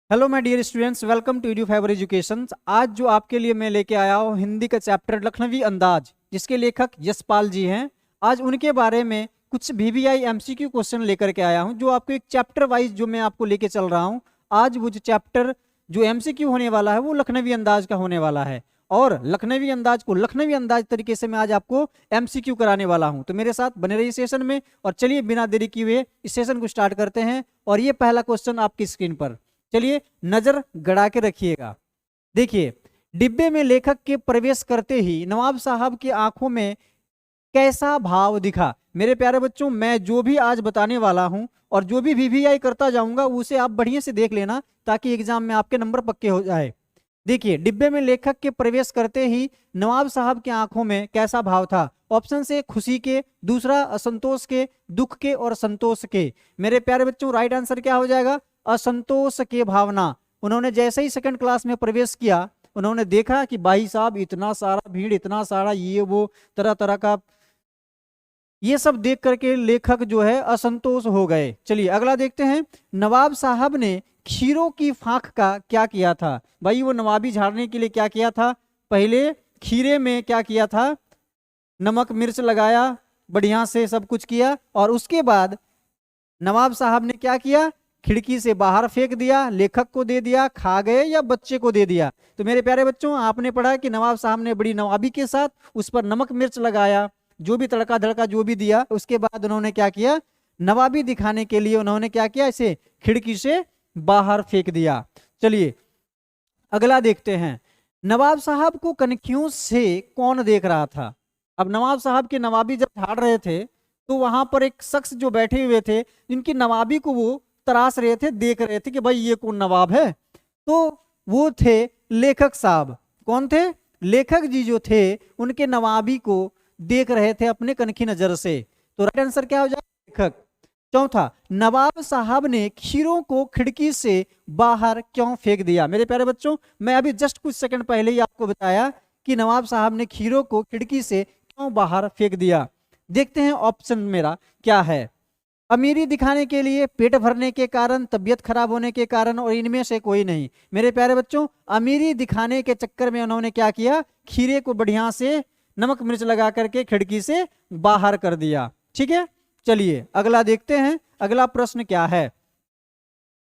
Hello my dear students, welcome to YouTube fiber education. आज जो आपके लिए मैं लेके आया हूँ हिंदी का चैप्टर लखनवी अंदाज, जिसके लेखक यशपाल जी हैं। आज उनके बारे में कुछ वीवीआई एमसीक्यू क्वेश्चन लेकर के आया हूँ, जो आपको एक चैप्टर वाइज जो मैं आपको लेके चल रहा हूँ। आज वो जो चैप्टर जो एमसीक्यू होने वाला है वो लखनवी अंदाज का होने वाला है, और लखनवी अंदाज को लखनवी अंदाज तरीके से मैं आज आपको एमसीक्यू कराने वाला हूं। तो मेरे साथ बने रहिए सेशन में, और चलिए बिना देरी किए हुए इस सेशन को स्टार्ट करते हैं। और ये पहला क्वेश्चन आपकी स्क्रीन पर, चलिए नजर गड़ा के रखिएगा। देखिए, डिब्बे में लेखक के प्रवेश करते ही नवाब साहब की आंखों में कैसा भाव दिखा। मेरे प्यारे बच्चों, मैं जो भी आज बताने वाला हूं और जो भी वीवीआई करता जाऊंगा उसे आप बढ़िया से देख लेना, ताकि एग्जाम में आपके नंबर पक्के हो जाए। देखिए, डिब्बे में लेखक के प्रवेश करते ही नवाब साहब की आंखों में कैसा भाव था। ऑप्शन से खुशी के, दूसरा असंतोष के, दुख के और संतोष के। मेरे प्यारे बच्चों, राइट आंसर क्या हो जाएगा? असंतोष के भावना। उन्होंने जैसे ही सेकंड क्लास में प्रवेश किया, उन्होंने देखा कि भाई साहब इतना सारा भीड़, इतना सारा ये वो तरह तरह का, ये सब देख करके लेखक जो है असंतोष हो गए। चलिए अगला देखते हैं। नवाब साहब ने खीरों की फांक का क्या किया था। भाई वो नवाबी झाड़ने के लिए क्या किया था? पहले खीरे में क्या किया था? नमक मिर्च लगाया, बढ़िया से सब कुछ किया, और उसके बाद नवाब साहब ने क्या किया? खिड़की से बाहर फेंक दिया। लेखक को दे दिया, खा गए, या बच्चे को दे दिया? तो मेरे प्यारे बच्चों, आपने पढ़ा कि नवाब साहब ने बड़ी नवाबी के साथ उस पर नमक मिर्च लगाया, जो भी तड़का धड़का जो भी दिया। उसके बाद उन्होंने क्या किया? नवाबी दिखाने के लिए उन्होंने क्या किया? इसे खिड़की से बाहर फेंक दिया। चलिए अगला देखते हैं। नवाब साहब को कनखियों से कौन देख रहा था? अब नवाब साहब के नवाबी जब झाड़ रहे थे, तो वहां पर एक शख्स जो बैठे हुए थे, जिनकी नवाबी को वो तराश रहे थे, देख रहे थे कि भाई ये कौन नवाब है। तो वो थे लेखक साहब। कौन थे? लेखक जी जो थे, उनके नवाबी को देख रहे थे अपने कनखी नजर से। तो राइट आंसर क्या हो जाएगा? लेखक। चौथा, नवाब साहब ने खीरों को खिड़की से बाहर क्यों फेंक दिया? मेरे प्यारे बच्चों, मैं अभी जस्ट कुछ सेकंड पहले ही आपको बताया कि नवाब साहब ने खीरों को खिड़की से क्यों बाहर फेंक दिया। देखते हैं ऑप्शन मेरा क्या है। अमीरी दिखाने के लिए, पेट भरने के कारण, तबीयत खराब होने के कारण, और इनमें से कोई नहीं। मेरे प्यारे बच्चों, अमीरी दिखाने के चक्कर में उन्होंने क्या किया? खीरे को बढ़िया से नमक मिर्च लगा करके खिड़की से बाहर कर दिया। ठीक है, चलिए अगला देखते हैं। अगला प्रश्न क्या है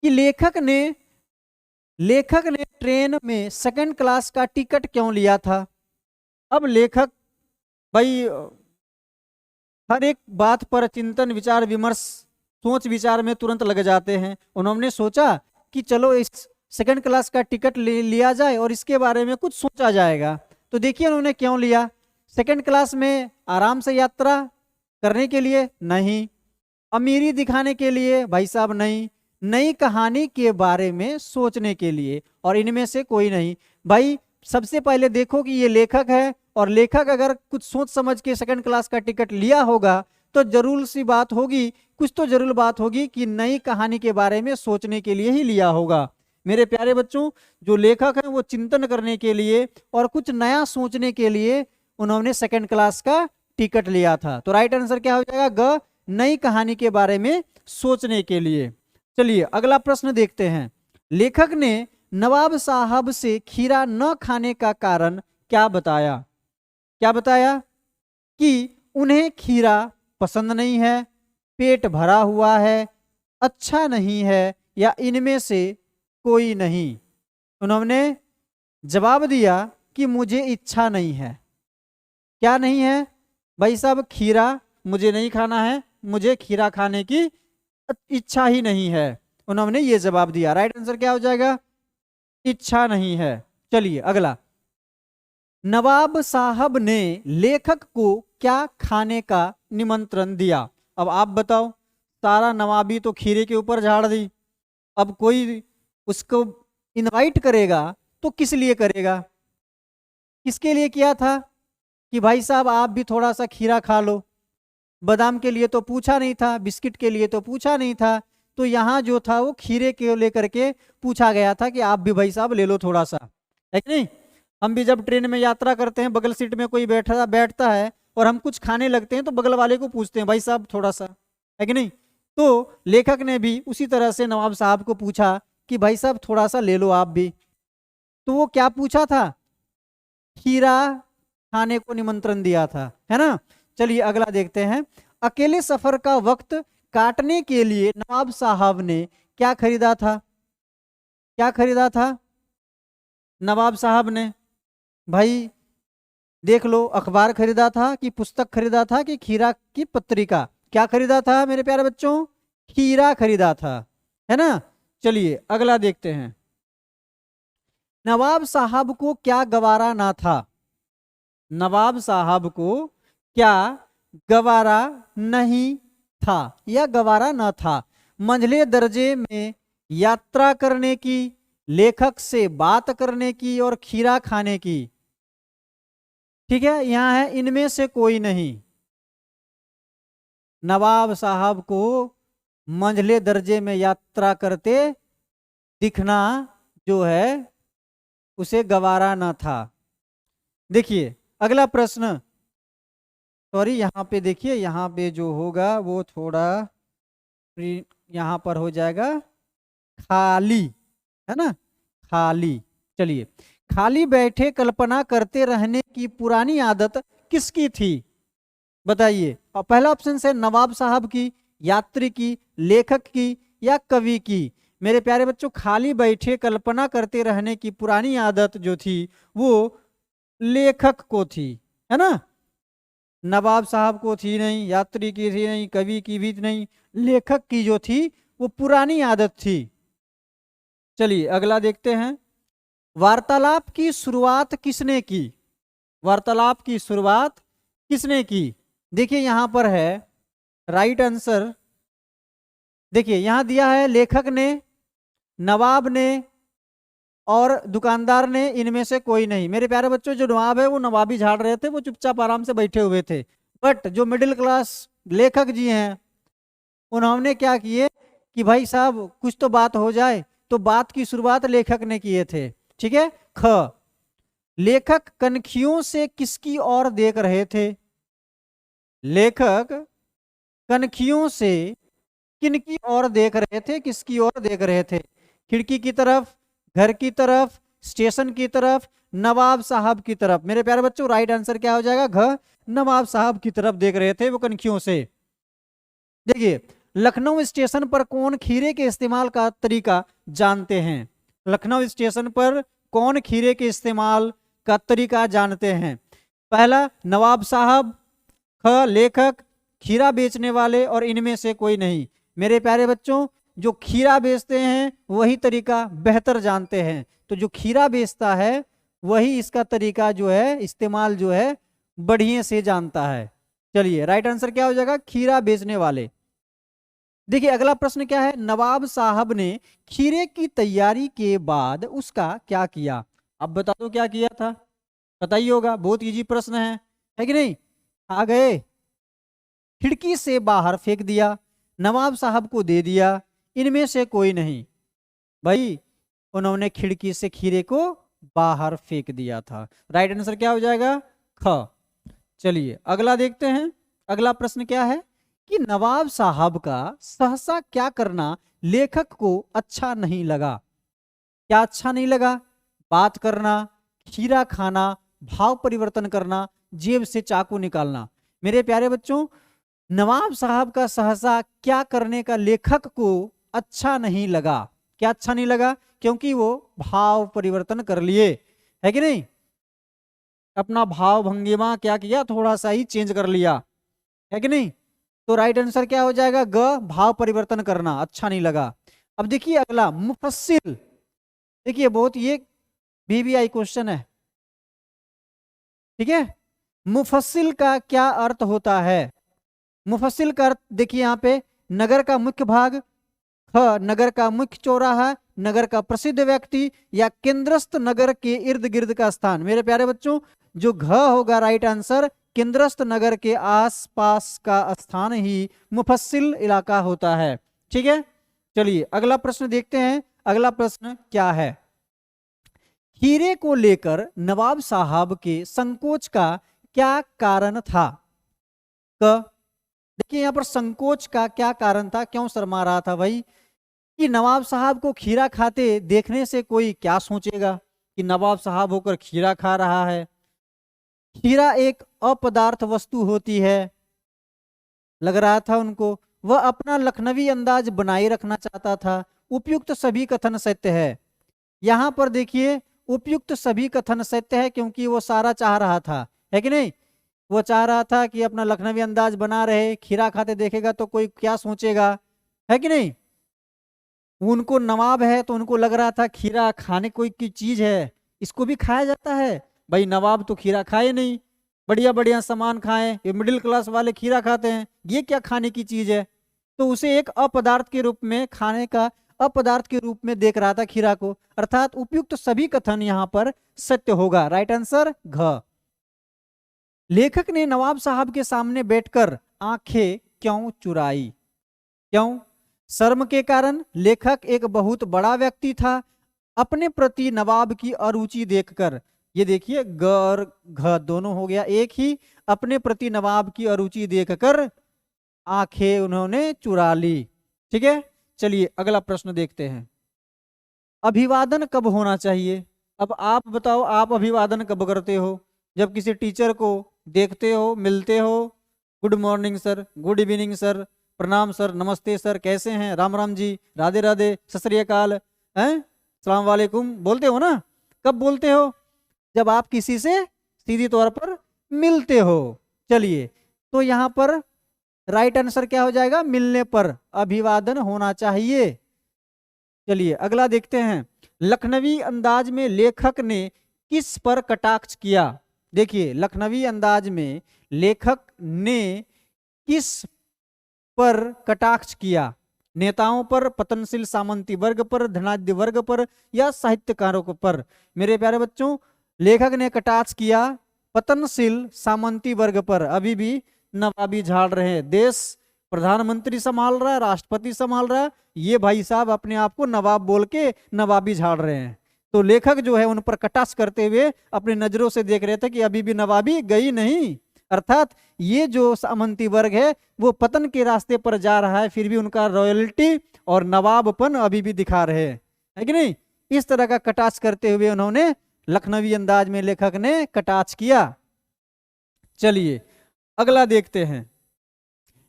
कि लेखक ने ट्रेन में सेकंड क्लास का टिकट क्यों लिया था? अब लेखक भाई हर एक बात पर चिंतन विचार विमर्श, सोच विचार में तुरंत लग जाते हैं। उन्होंने सोचा कि चलो इस सेकंड क्लास का टिकट ले लिया जाए और इसके बारे में कुछ सोचा जाएगा। तो देखिए उन्होंने क्यों लिया। सेकंड क्लास में आराम से यात्रा करने के लिए? नहीं। अमीरी दिखाने के लिए? भाई साहब नहीं। नई कहानी के बारे में सोचने के लिए? और इनमें से कोई नहीं। भाई सबसे पहले देखो कि ये लेखक है, और लेखक अगर कुछ सोच समझ के सेकंड क्लास का टिकट लिया होगा, तो जरूर सी बात होगी, कुछ तो जरूर बात होगी कि नई कहानी के बारे में सोचने के लिए ही लिया होगा। मेरे प्यारे बच्चों, जो लेखक है वो चिंतन करने के लिए और कुछ नया सोचने के लिए उन्होंने सेकंड क्लास का टिकट लिया था। तो राइट आंसर क्या हो जाएगा? ग, नई कहानी के बारे में सोचने के लिए। चलिए अगला प्रश्न देखते हैं। लेखक ने नवाब साहब से खीरा न खाने का कारण क्या बताया? क्या बताया? कि उन्हें खीरा पसंद नहीं है, पेट भरा हुआ है, अच्छा नहीं है, या इनमें से कोई नहीं। उन्होंने जवाब दिया कि मुझे इच्छा नहीं है। क्या नहीं है? भाई साहब खीरा मुझे नहीं खाना है, मुझे खीरा खाने की इच्छा ही नहीं है। उन्होंने ये जवाब दिया। राइट आंसर क्या हो जाएगा? इच्छा नहीं है। चलिए अगला। नवाब साहब ने लेखक को क्या खाने का निमंत्रण दिया? अब आप बताओ, सारा नवाबी तो खीरे के ऊपर झाड़ दी। अब कोई उसको इनवाइट करेगा तो किस लिए करेगा? किसके लिए किया था कि भाई साहब आप भी थोड़ा सा खीरा खा लो? बादाम के लिए तो पूछा नहीं था, बिस्किट के लिए तो पूछा नहीं था। तो यहाँ जो था वो खीरे के लेकर के पूछा गया था कि आप भी भाई साहब ले लो थोड़ा सा, है कि नहीं? हम भी जब ट्रेन में यात्रा करते हैं, बगल सीट में कोई बैठता है और हम कुछ खाने लगते हैं, तो बगल वाले को पूछते हैं भाई साहब थोड़ा सा, है कि नहीं? तो लेखक ने भी उसी तरह से नवाब साहब को पूछा कि भाई साहब थोड़ा सा ले लो आप भी। तो वो क्या पूछा था, खीरा खाने को निमंत्रण दिया था, है ना। चलिए अगला देखते हैं। अकेले सफर का वक्त काटने के लिए नवाब साहब ने क्या खरीदा था, क्या खरीदा था नवाब साहब ने? भाई देख लो, अखबार खरीदा था कि पुस्तक खरीदा था कि खीरा की पत्रिका? क्या खरीदा था मेरे प्यारे बच्चों? खीरा खरीदा था, है ना। चलिए अगला देखते हैं। नवाब साहब को क्या गवारा ना था, नवाब साहब को क्या गवारा नहीं था या गवारा न था? मंझले दर्जे में यात्रा करने की, लेखक से बात करने की और खीरा खाने की। ठीक है, यहां है इनमें से कोई नहीं। नवाब साहब को मंझले दर्जे में यात्रा करते दिखना जो है उसे गवारा न था। देखिए अगला प्रश्न, सॉरी यहाँ पे देखिए, यहाँ पे जो होगा वो थोड़ा यहाँ पर हो जाएगा खाली, है ना, खाली। चलिए, खाली बैठे कल्पना करते रहने की पुरानी आदत किसकी थी, बताइए। और पहला ऑप्शन है नवाब साहब की, यात्री की, लेखक की या कवि की। मेरे प्यारे बच्चों, खाली बैठे कल्पना करते रहने की पुरानी आदत जो थी वो लेखक को थी, है ना। नवाब साहब को थी नहीं, यात्री की थी नहीं, कवि की भी नहीं, लेखक की जो थी वो पुरानी आदत थी। चलिए अगला देखते हैं। वार्तालाप की शुरुआत किसने की, वार्तालाप की शुरुआत किसने की? देखिए यहां पर है राइट आंसर, देखिए यहां दिया है लेखक ने, नवाब ने और दुकानदार ने, इनमें से कोई नहीं। मेरे प्यारे बच्चों, जो नवाब है वो नवाबी झाड़ रहे थे, वो चुपचाप आराम से बैठे हुए थे। बट जो मिडिल क्लास लेखक जी हैं उन्होंने क्या किए कि भाई साहब कुछ तो बात हो जाए, तो बात की शुरुआत लेखक ने किए थे। ठीक है। ख, लेखक कनखियों से किसकी ओर देख रहे थे, लेखक कनखियों से किनकी ओर देख रहे थे, किसकी ओर देख रहे थे? खिड़की की तरफ, घर की तरफ, स्टेशन की तरफ, नवाब साहब की तरफ। मेरे प्यारे बच्चों राइट आंसर क्या हो जाएगा? घ, नवाब साहब की तरफ देख रहे थे वो कनखियों से। देखिए लखनऊ स्टेशन पर कौन खीरे के इस्तेमाल का तरीका जानते हैं, लखनऊ स्टेशन पर कौन खीरे के इस्तेमाल का तरीका जानते हैं? पहला नवाब साहब, ख लेखक, खीरा बेचने वाले और इनमें से कोई नहीं। मेरे प्यारे बच्चों, जो खीरा बेचते हैं वही तरीका बेहतर जानते हैं, तो जो खीरा बेचता है वही इसका तरीका जो है, इस्तेमाल जो है बढ़िया से जानता है। चलिए राइट आंसर क्या हो जाएगा? खीरा बेचने वाले। देखिए अगला प्रश्न क्या है, नवाब साहब ने खीरे की तैयारी के बाद उसका क्या किया? अब बता दो क्या किया था, बताइए होगा, बहुत इजी प्रश्न है कि नहीं? आ गए, खिड़की से बाहर फेंक दिया, नवाब साहब को दे दिया, इनमें से कोई नहीं। भाई उन्होंने खिड़की से खीरे को बाहर फेंक दिया था। राइट आंसर क्या हो जाएगा? ख। चलिए अगला देखते हैं। अगला प्रश्न क्या है कि नवाब साहब का सहसा क्या करना लेखक को अच्छा नहीं लगा? क्या अच्छा नहीं लगा? बात करना, खीरा खाना, भाव परिवर्तन करना, जेब से चाकू निकालना। मेरे प्यारे बच्चों, नवाब साहब का सहसा क्या करने का लेखक को अच्छा नहीं लगा? क्या अच्छा नहीं लगा? क्योंकि वो भाव परिवर्तन कर लिए, है कि नहीं, अपना भाव भंगिमा क्या किया, थोड़ा सा ही चेंज कर लिया, है कि नहीं। तो राइट आंसर क्या हो जाएगा? ग, भाव परिवर्तन करना अच्छा नहीं लगा। अब देखिए अगला मुफस्सिल, देखिए बहुत ये VVI क्वेश्चन है, ठीक है। मुफस्सिल का क्या अर्थ होता है? मुफस्सिल का अर्थ देखिए यहाँ पे, नगर का मुख्य भाग, ख नगर का मुख्य चौराहा, नगर का प्रसिद्ध व्यक्ति या केंद्रस्थ नगर के इर्द गिर्द का स्थान। मेरे प्यारे बच्चों, जो घ होगा राइट आंसर, केंद्रस्थ नगर के आसपास का स्थान ही मुफस्सिल इलाका होता है। ठीक है। चलिए अगला प्रश्न देखते हैं। अगला प्रश्न क्या है, खीरे को लेकर नवाब साहब के संकोच का क्या कारण था? क, देखिए यहां पर संकोच का क्या कारण था, क्यों शर्मा रहा था भाई? कि नवाब साहब को खीरा खाते देखने से कोई क्या सोचेगा कि नवाब साहब होकर खीरा खा रहा है। खीरा एक अपदार्थ वस्तु होती है, लग रहा था उनको। वह अपना लखनवी अंदाज बनाए रखना चाहता था। उपयुक्त सभी कथन सत्य है। यहाँ पर देखिए, उपयुक्त सभी कथन सत्य है, क्योंकि वो सारा चाह रहा था, है कि नहीं। वो चाह रहा था कि अपना लखनवी अंदाज बना रहे, खीरा खाते देखेगा तो कोई क्या सोचेगा, है कि नहीं। उनको नवाब है तो उनको लग रहा था खीरा खाने कोई की चीज है, इसको भी खाया जाता है। भाई नवाब तो खीरा खाए नहीं, बढ़िया बढ़िया सामान खाएं, ये मिडिल क्लास वाले खीरा खाते हैं, ये क्या खाने की चीज है। तो उसे एक अपदार्थ के रूप में, खाने का अपदार्थ के रूप में देख रहा था खीरा को। अर्थात उपयुक्त सभी कथन यहाँ पर सत्य होगा। राइट आंसर घ। लेखक ने नवाब साहब के सामने बैठकर आंखें क्यों चुराई। क्यों? शर्म के कारण। लेखक एक बहुत बड़ा व्यक्ति था। अपने प्रति नवाब की अरुचि देखकर, ये देखिए ग और घ दोनों हो गया एक ही। अपने प्रति नवाब की अरुचि देखकर आंखें उन्होंने चुरा ली। ठीक है, चलिए अगला प्रश्न देखते हैं। अभिवादन कब होना चाहिए। अब आप बताओ, आप अभिवादन कब करते हो। जब किसी टीचर को देखते हो, मिलते हो, good morning sir, good evening sir, प्रणाम सर, नमस्ते सर, कैसे हैं, राम राम जी, राधे राधे, सत श्री अकाल, हैं, सलाम वालेकुम बोलते हो ना। कब बोलते हो? जब आप किसी से सीधी तौर पर मिलते हो। चलिए, तो यहाँ पर राइट आंसर क्या हो जाएगा, मिलने पर अभिवादन होना चाहिए। चलिए अगला देखते हैं। लखनवी अंदाज में लेखक ने किस पर कटाक्ष किया। देखिए, लखनवी अंदाज में लेखक ने किस पर कटाक्ष किया। नेताओं पर, पतनशील सामंती वर्ग पर, धनाढ्य वर्ग पर, या साहित्यकारों पर। मेरे प्यारे बच्चों, लेखक ने कटाक्ष किया पतनशील सामंती वर्ग पर। अभी भी नवाबी झाड़ रहे हैं, देश प्रधानमंत्री संभाल रहा है, राष्ट्रपति संभाल रहा है, ये भाई साहब अपने आप को नवाब बोल के नवाबी झाड़ रहे हैं। तो लेखक जो है उन पर कटाक्ष करते हुए अपनी नजरों से देख रहे थे कि अभी भी नवाबी गई नहीं। अर्थात ये जो सामंती वर्ग है वो पतन के रास्ते पर जा रहा है, फिर भी उनका रॉयल्टी और नवाबपन अभी भी दिखा रहे हैं, है कि नहीं। इस तरह का कटाक्ष करते हुए उन्होंने लखनवी अंदाज में लेखक ने कटाक्ष किया। चलिए अगला देखते हैं।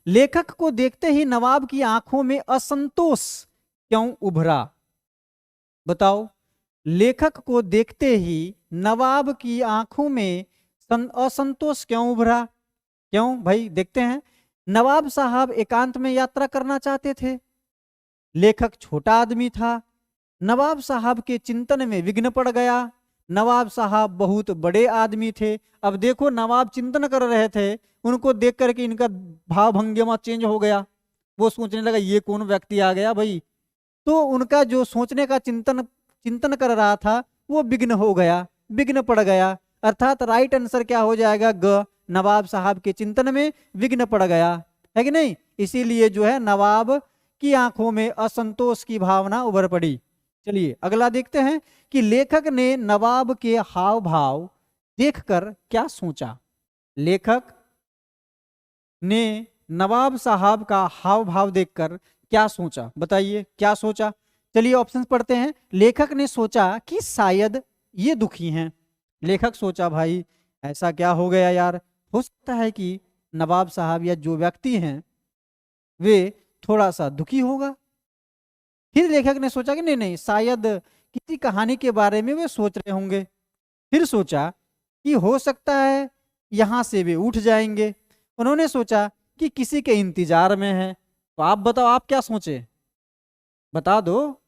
लेखक को देखते ही नवाब की आंखों में असंतोष क्यों उभरा। बताओ, लेखक को देखते ही नवाब की आंखों में असंतोष क्यों उभरा। क्यों भाई, देखते हैं। नवाब साहब एकांत में यात्रा करना चाहते थे। लेखक छोटा आदमी था। नवाब साहब के चिंतन में विघ्न पड़ गया। नवाब साहब बहुत बड़े आदमी थे। अब देखो, नवाब चिंतन कर रहे थे, उनको देख करके इनका भाव भंगिमा चेंज हो गया। वो सोचने लगा ये कौन व्यक्ति आ गया भाई। तो उनका जो सोचने का चिंतन कर रहा था वो विघ्न हो गया, विघ्न पड़ गया। अर्थात राइट आंसर क्या हो जाएगा, ग। नवाब साहब के चिंतन में विघ्न पड़ गया, है कि नहीं। इसीलिए जो है नवाब की आंखों में असंतोष की भावना उभर पड़ी। चलिए अगला देखते हैं कि लेखक ने नवाब के हाव भाव देखकर क्या सोचा। लेखक ने नवाब साहब का हाव भाव देखकर क्या सोचा, बताइए क्या सोचा। चलिए ऑप्शंस पढ़ते हैं। लेखक ने सोचा कि शायद ये दुखी हैं। लेखक सोचा भाई ऐसा क्या हो गया यार, हो सकता है कि नवाब साहब या जो व्यक्ति हैं वे थोड़ा सा दुखी होगा। फिर लेखक ने सोचा कि नहीं नहीं, शायद किसी कहानी के बारे में वे सोच रहे होंगे। फिर सोचा कि हो सकता है यहाँ से वे उठ जाएंगे। उन्होंने सोचा कि किसी के इंतजार में है। तो आप बताओ, आप क्या सोचे, बता दो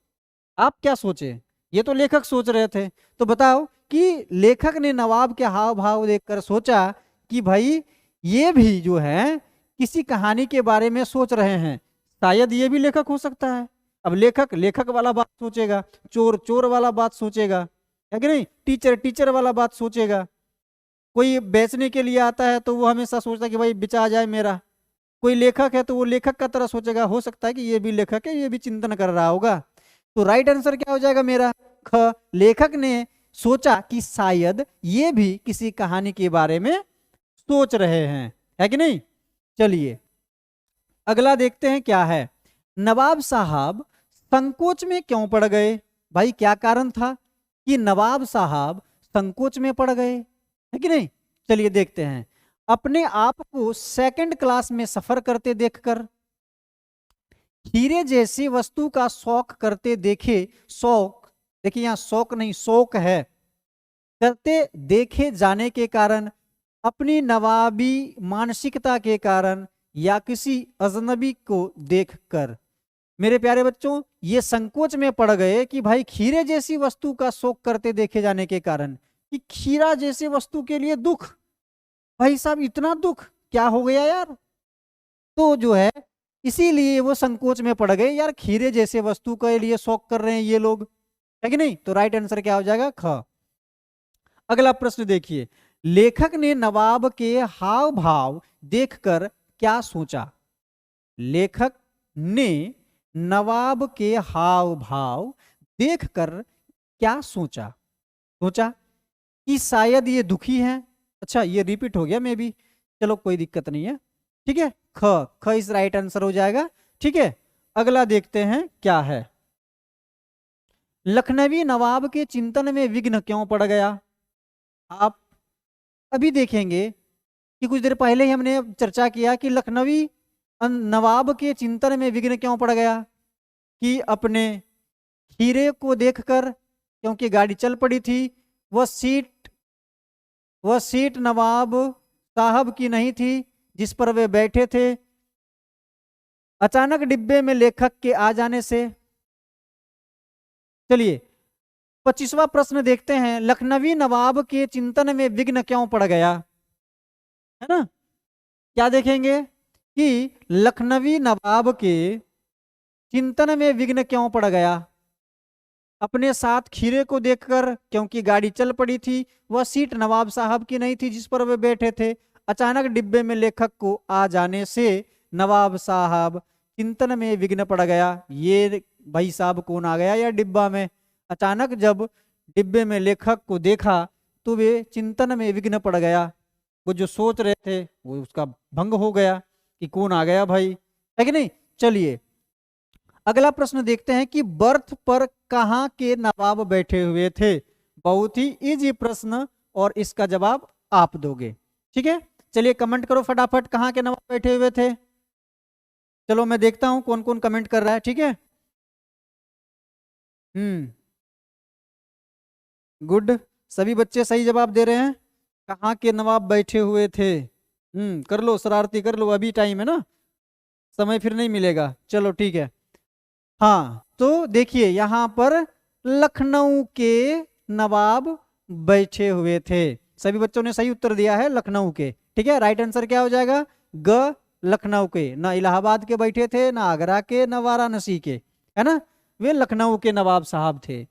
आप क्या सोचे। ये तो लेखक सोच रहे थे, तो बताओ कि लेखक ने नवाब के हाव भाव देखकर सोचा कि भाई ये भी जो है किसी कहानी के बारे में सोच रहे हैं, शायद ये भी लेखक हो सकता है। अब लेखक लेखक वाला बात सोचेगा, चोर चोर वाला बात सोचेगा, है कि नहीं, टीचर टीचर वाला बात सोचेगा। कोई बेचने के लिए आता है तो वो हमेशा सोचता है कि भाई बिचा जाए मेरा। कोई लेखक है तो वो लेखक का तरह सोचेगा, हो सकता है कि ये भी लेखक है, ये भी चिंतन कर रहा होगा। तो राइट आंसर क्या हो जाएगा मेरा, ख। लेखक ने सोचा कि शायद ये भी किसी कहानी के बारे में सोच रहे हैं, है कि नहीं। चलिए अगला देखते हैं क्या है। नवाब साहब संकोच में क्यों पड़ गए? भाई क्या कारण था कि नवाब साहब संकोच में पड़ गए, है कि नहीं? चलिए देखते हैं। अपने आप को सेकंड क्लास में सफर करते देखकर, हीरे जैसी वस्तु का शौक करते देखे, शौक देखिए यहां शौक नहीं शौक है, करते देखे जाने के कारण, अपनी नवाबी मानसिकता के कारण, या किसी अजनबी को देखकर। मेरे प्यारे बच्चों, ये संकोच में पड़ गए कि भाई खीरे जैसी वस्तु का शौक करते देखे जाने के कारण, कि खीरा जैसी वस्तु के लिए दुख, भाई साहब इतना दुख क्या हो गया यार? तो जो है इसीलिए वो संकोच में पड़ गए, यार खीरे जैसे वस्तु के लिए शौक कर रहे हैं ये लोग, है कि नहीं? तो राइट आंसर क्या हो जाएगा? ख। अगला प्रश्न देखिए, लेखक ने नवाब के हाव भाव देखकर क्या सोचा? लेखक ने नवाब के हाव भाव देखकर क्या सोचा? सोचा कि शायद ये दुखी हैं। अच्छा ये रिपीट हो गया मे बी, चलो कोई दिक्कत नहीं है, ठीक है। ख ख इस राइट आंसर हो जाएगा, ठीक है। अगला देखते हैं क्या है। लखनवी नवाब के चिंतन में विघ्न क्यों पड़ गया? आप अभी देखेंगे कि कुछ देर पहले ही हमने चर्चा किया कि लखनवी नवाब के चिंतन में विघ्न क्यों पड़ गया, कि अपने हीरे को देखकर, क्योंकि गाड़ी चल पड़ी थी, वह सीट नवाब साहब की नहीं थी जिस पर वे बैठे थे, अचानक डिब्बे में लेखक के आ जाने से। चलिए 25वां प्रश्न देखते हैं, लखनवी नवाब के चिंतन में विघ्न क्यों पड़ गया, है ना? क्या देखेंगे कि लखनवी नवाब के चिंतन में विघ्न क्यों पड़ गया? अपने साथ खीरे को देखकर, क्योंकि गाड़ी चल पड़ी थी, वह सीट नवाब साहब की नहीं थी जिस पर वे बैठे थे, अचानक डिब्बे में लेखक को आ जाने से नवाब साहब चिंतन में विघ्न पड़ गया। ये भाई साहब कौन आ गया या डिब्बा में? अचानक जब डिब्बे में लेखक को देखा तो वे चिंतन में विघ्न पड़ गया, वो जो सोच रहे थे वो उसका भंग हो गया कि कौन आ गया भाई, है कि नहीं? चलिए अगला प्रश्न देखते हैं कि बर्थ पर कहां के नवाब बैठे हुए थे? बहुत ही इजी प्रश्न और इसका जवाब आप दोगे, ठीक है। चलिए कमेंट करो फटाफट, कहां के नवाब बैठे हुए थे? चलो मैं देखता हूं कौन कौन कमेंट कर रहा है, ठीक है। गुड, सभी बच्चे सही जवाब दे रहे हैं। कहां के नवाब बैठे हुए थे? कर लो शरारती, कर लो, अभी टाइम है ना, समय फिर नहीं मिलेगा। चलो ठीक है। हाँ तो देखिए यहां पर लखनऊ के नवाब बैठे हुए थे। सभी बच्चों ने सही उत्तर दिया है, लखनऊ के, ठीक है। राइट आंसर क्या हो जाएगा? ग, लखनऊ के। ना इलाहाबाद के बैठे थे, ना आगरा के, ना वाराणसी के, है ना, वे लखनऊ के नवाब साहब थे।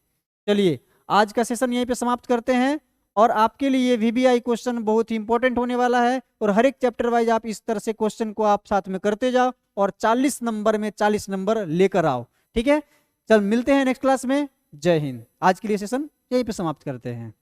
चलिए आज का सेशन यहीं पे समाप्त करते हैं, और आपके लिए वीबीआई क्वेश्चन बहुत ही इंपॉर्टेंट होने वाला है, और हर एक चैप्टर वाइज आप इस तरह से क्वेश्चन को आप साथ में करते जाओ, और 40 नंबर में 40 नंबर लेकर आओ, ठीक है। चल मिलते हैं नेक्स्ट क्लास में। जय हिंद। आज के लिए सेशन यहीं पे समाप्त करते हैं।